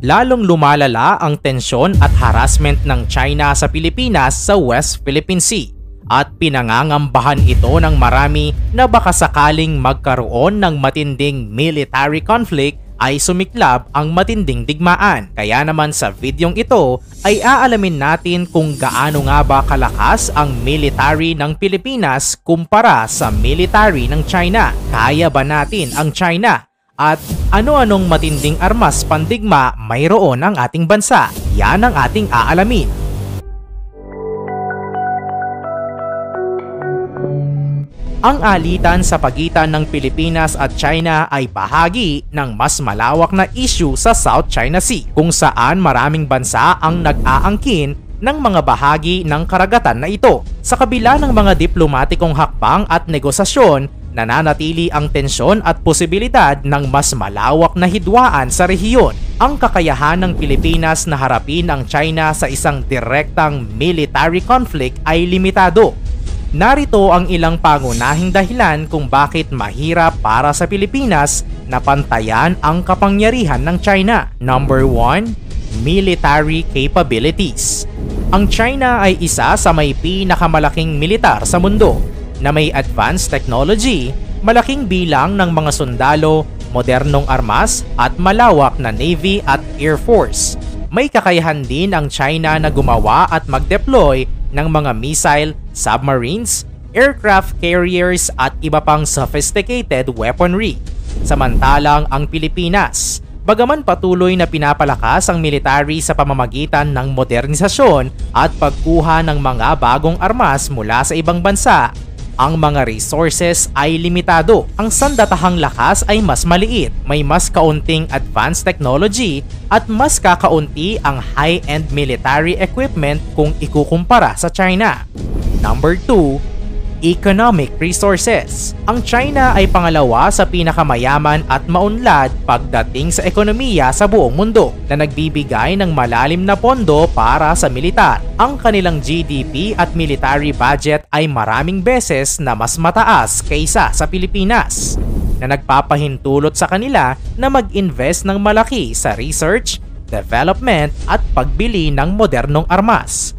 lalong lumalala ang tensyon at harassment ng China sa Pilipinas sa West Philippine Sea at pinangangambahan ito ng marami na baka sakaling magkaroon ng matinding military conflict ay sumiklab ang matinding digmaan. Kaya naman sa videong ito ay aalamin natin kung gaano nga ba kalakas ang military ng Pilipinas kumpara sa military ng China. Kaya ba natin ang China? At ano-anong matinding armas pandigma mayroon ang ating bansa? Yan ang ating aalamin. Ang alitan sa pagitan ng Pilipinas at China ay bahagi ng mas malawak na issue sa South China Sea, kung saan maraming bansa ang nag-aangkin ng mga bahagi ng karagatan na ito. Sa kabila ng mga diplomatikong hakbang at negosasyon, nananatili ang tensyon at posibilidad ng mas malawak na hidwaan sa rehiyon. Ang kakayahan ng Pilipinas na harapin ang China sa isang direktang military conflict ay limitado. Narito ang ilang pangunahing dahilan kung bakit mahirap para sa Pilipinas na pantayan ang kapangyarihan ng China. Number 1. Military capabilities. Ang China ay isa sa may pinakamalaking militar sa mundo na may advanced technology, malaking bilang ng mga sundalo, modernong armas at malawak na Navy at Air Force. May kakayahan din ang China na gumawa at mag-deploy ng mga missile, submarines, aircraft carriers at iba pang sophisticated weaponry. Samantalang ang Pilipinas, bagaman patuloy na pinapalakas ang military sa pamamagitan ng modernisasyon at pagkuha ng mga bagong armas mula sa ibang bansa, ang mga resources ay limitado. Ang sandatahang lakas ay mas maliit, may mas kaunting advanced technology at mas kakaunti ang high-end military equipment kung ikukumpara sa China. Number 2. Economic resources. Ang China ay pangalawa sa pinakamayaman at maunlad pagdating sa ekonomiya sa buong mundo na nagbibigay ng malalim na pondo para sa militar. Ang kanilang GDP at military budget ay maraming beses na mas mataas kaysa sa Pilipinas, na nagpapahintulot sa kanila na mag-invest ng malaki sa research, development at pagbili ng modernong armas.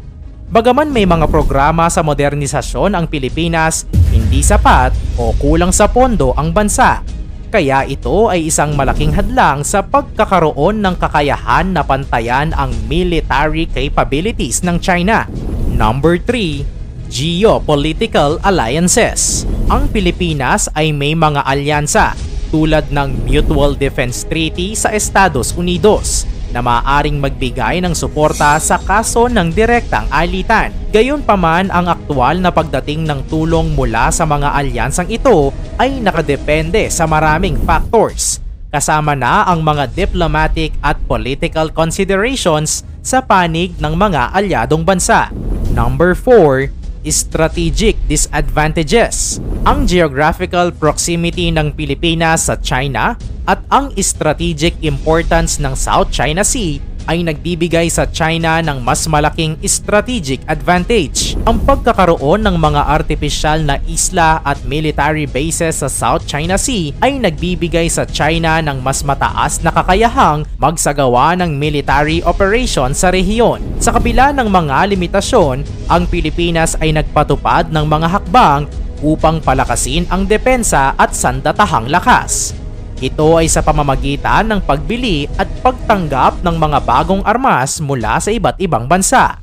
Bagaman may mga programa sa modernisasyon ang Pilipinas, hindi sapat o kulang sa pondo ang bansa. Kaya ito ay isang malaking hadlang sa pagkakaroon ng kakayahan na pantayan ang military capabilities ng China. Number 3. Geopolitical alliances. Ang Pilipinas ay may mga alyansa tulad ng Mutual Defense Treaty sa Estados Unidos na maaaring magbigay ng suporta sa kaso ng direktang alitan. Gayunpaman, ang aktual na pagdating ng tulong mula sa mga alyansang ito ay nakadepende sa maraming factors, kasama na ang mga diplomatic at political considerations sa panig ng mga alyadong bansa. Number 4. Strategic disadvantages. Ang geographical proximity ng Pilipinas sa China at ang strategic importance ng South China Sea ay nagbibigay sa China ng mas malaking strategic advantage. Ang pagkakaroon ng mga artificial na isla at military bases sa South China Sea ay nagbibigay sa China ng mas mataas na kakayahang magsagawa ng military operation sa rehiyon. Sa kabila ng mga limitasyon, ang Pilipinas ay nagpatupad ng mga hakbang upang palakasin ang depensa at sandatahang lakas. Ito ay sa pamamagitan ng pagbili at pagtanggap ng mga bagong armas mula sa iba't ibang bansa.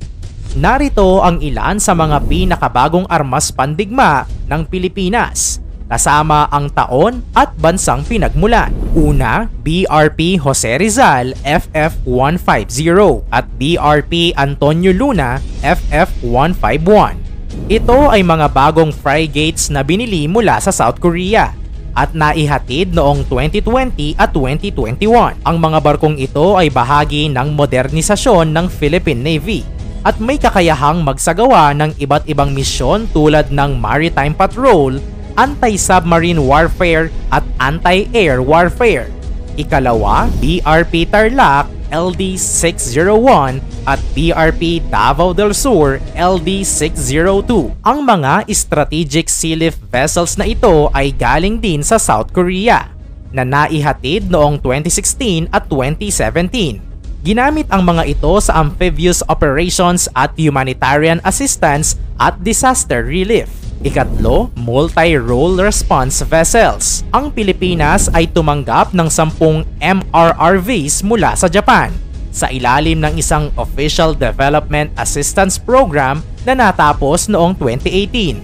Narito ang ilan sa mga pinakabagong armas pandigma ng Pilipinas, kasama ang taon at bansang pinagmulan. Una, BRP Jose Rizal FF150 at BRP Antonio Luna FF151. Ito ay mga bagong frigates na binili mula sa South Korea at naihatid noong 2020 at 2021. Ang mga barkong ito ay bahagi ng modernisasyon ng Philippine Navy at may kakayahang magsagawa ng iba't ibang misyon tulad ng maritime patrol, anti-submarine warfare at anti-air warfare. Ikalawa, BRP Tarlac LD601 at BRP Davao del Sur LD602. Ang mga strategic sealift vessels na ito ay galing din sa South Korea na naihatid noong 2016 at 2017. Ginamit ang mga ito sa amphibious operations at humanitarian assistance at disaster relief. Ikatlo, multi-role response vessels. Ang Pilipinas ay tumanggap ng 10 MRRVs mula sa Japan sa ilalim ng isang Official Development Assistance Program na natapos noong 2018.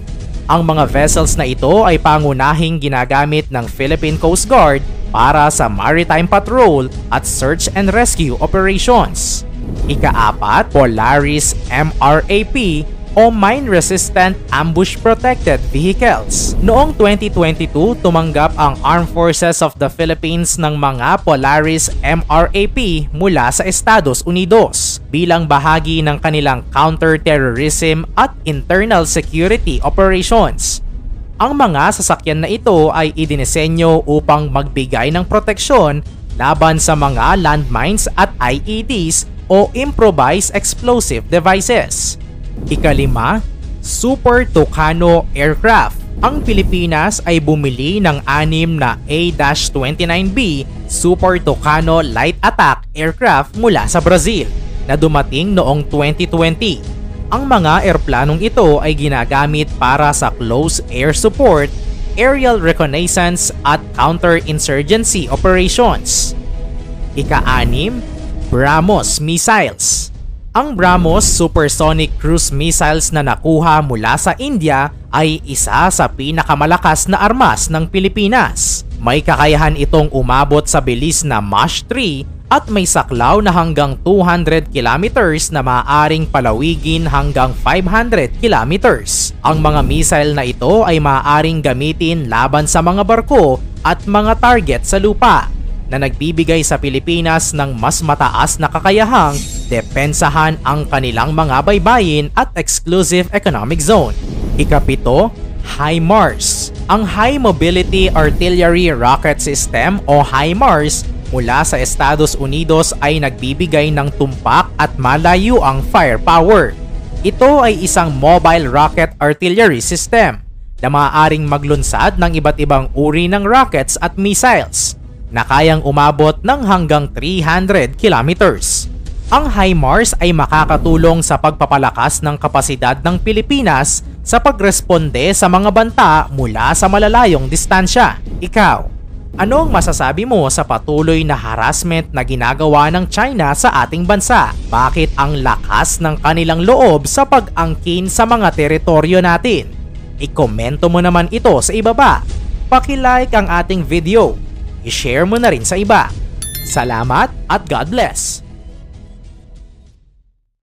Ang mga vessels na ito ay pangunahing ginagamit ng Philippine Coast Guard para sa maritime patrol at search and rescue operations. Ika-4, Polaris MRAP o Mine Resistant Ambush Protected Vehicles. Noong 2022, tumanggap ang Armed Forces of the Philippines ng mga Polaris MRAP mula sa Estados Unidos bilang bahagi ng kanilang counter-terrorism at internal security operations. Ang mga sasakyan na ito ay idinisenyo upang magbigay ng proteksyon laban sa mga landmines at IEDs o improvised explosive devices. Ika-5, Super Tucano Aircraft. Ang Pilipinas ay bumili ng 6 na A-29B Super Tucano Light Attack Aircraft mula sa Brazil na dumating noong 2020. Ang mga eroplanong ito ay ginagamit para sa close air support, aerial reconnaissance at counter-insurgency operations. Ika-6, BrahMos Missiles. Ang BrahMos Supersonic Cruise Missiles na nakuha mula sa India ay isa sa pinakamalakas na armas ng Pilipinas. May kakayahan itong umabot sa bilis na Mach 3 at may saklaw na hanggang 200 kilometers na maaaring palawigin hanggang 500 kilometers. Ang mga missile na ito ay maaaring gamitin laban sa mga barko at mga target sa lupa na nagbibigay sa Pilipinas ng mas mataas na kakayahang depensahan ang kanilang mga baybayin at exclusive economic zone. Ika-7, HIMARS. Ang High Mobility Artillery Rocket System o HIMARS mula sa Estados Unidos ay nagbibigay ng tumpak at malayuang firepower. Ito ay isang mobile rocket artillery system na maaaring maglunsad ng iba't ibang uri ng rockets at missiles na kayang umabot ng hanggang 300 kilometers. Ang HIMARS ay makakatulong sa pagpapalakas ng kapasidad ng Pilipinas sa pagresponde sa mga banta mula sa malalayong distansya. Ikaw, anong masasabi mo sa patuloy na harassment na ginagawa ng China sa ating bansa? Bakit ang lakas ng kanilang loob sa pag-angkin sa mga teritoryo natin? I-komento mo naman ito sa ibaba. Paki-like ang ating video. I-share mo na rin sa iba. Salamat at God bless!